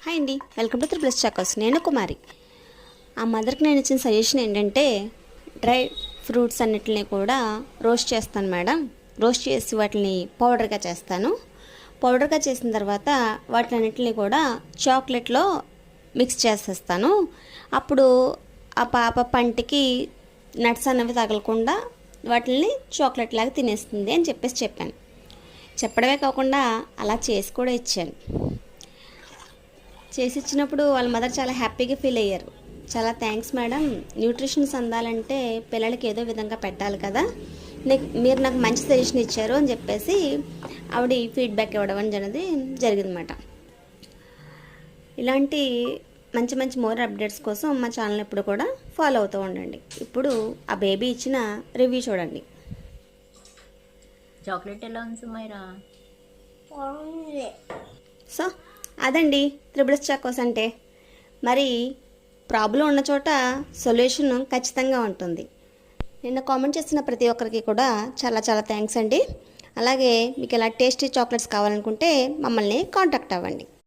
Hi అండి, welcome to త్రిప్లస్ Chocos. నేను కుమారి. ఆ మదర్కి నేను ఇచ్చిన సజెషన్ ఏంటంటే, డ్రై ఫ్రూట్స్ అన్నిటిని కూడా రోస్ట్ చేస్తాను మేడం. రోస్ట్ చేసి వాటిని పౌడర్గా చేస్తాను. పౌడర్గా చేసిన తర్వాత వాటినన్నిటిని కూడా చాక్లెట్లో మిక్స్ చేసేస్తాను. అప్పుడు ఆ పాప పంటికి నట్స్ అనేవి తగలకుండా వాటిని చాక్లెట్ లాగా తినేస్తుంది అని చెప్పాను. చెప్పడమే కాకుండా అలా చేసి కూడా ఇచ్చాను. చేసి ఇచ్చినప్పుడు వాళ్ళ మదర్ చాలా హ్యాపీగా ఫీల్ అయ్యారు. చాలా థ్యాంక్స్ మేడం, న్యూట్రిషన్స్ అందాలంటే పిల్లలకి ఏదో విధంగా పెట్టాలి కదా, మీరు నాకు మంచి సజెషన్ ఇచ్చారు అని చెప్పేసి ఆవిడ ఫీడ్బ్యాక్ ఇవ్వడం అనేది జరిగిందన్నమాట. ఇలాంటి మంచి మంచి మోర్ అప్డేట్స్ కోసం మా ఛానల్ ఎప్పుడు కూడా ఫాలో అవుతూ ఉండండి. ఇప్పుడు ఆ బేబీ ఇచ్చిన రివ్యూ చూడండి. చాక్లెట్ ఎలా ఉంది సుమైరా? సో అదండి త్రిపుల్స్ చాకోస్ అంటే. మరి ప్రాబ్లం ఉన్న చోట సొల్యూషన్ ఖచ్చితంగా ఉంటుంది. నిన్న కామెంట్ చేసిన ప్రతి ఒక్కరికి కూడా చాలా చాలా థ్యాంక్స్ అండి. అలాగే మీకు ఇలా టేస్టీ చాక్లెట్స్ కావాలనుకుంటే మమ్మల్ని కాంటాక్ట్ అవ్వండి.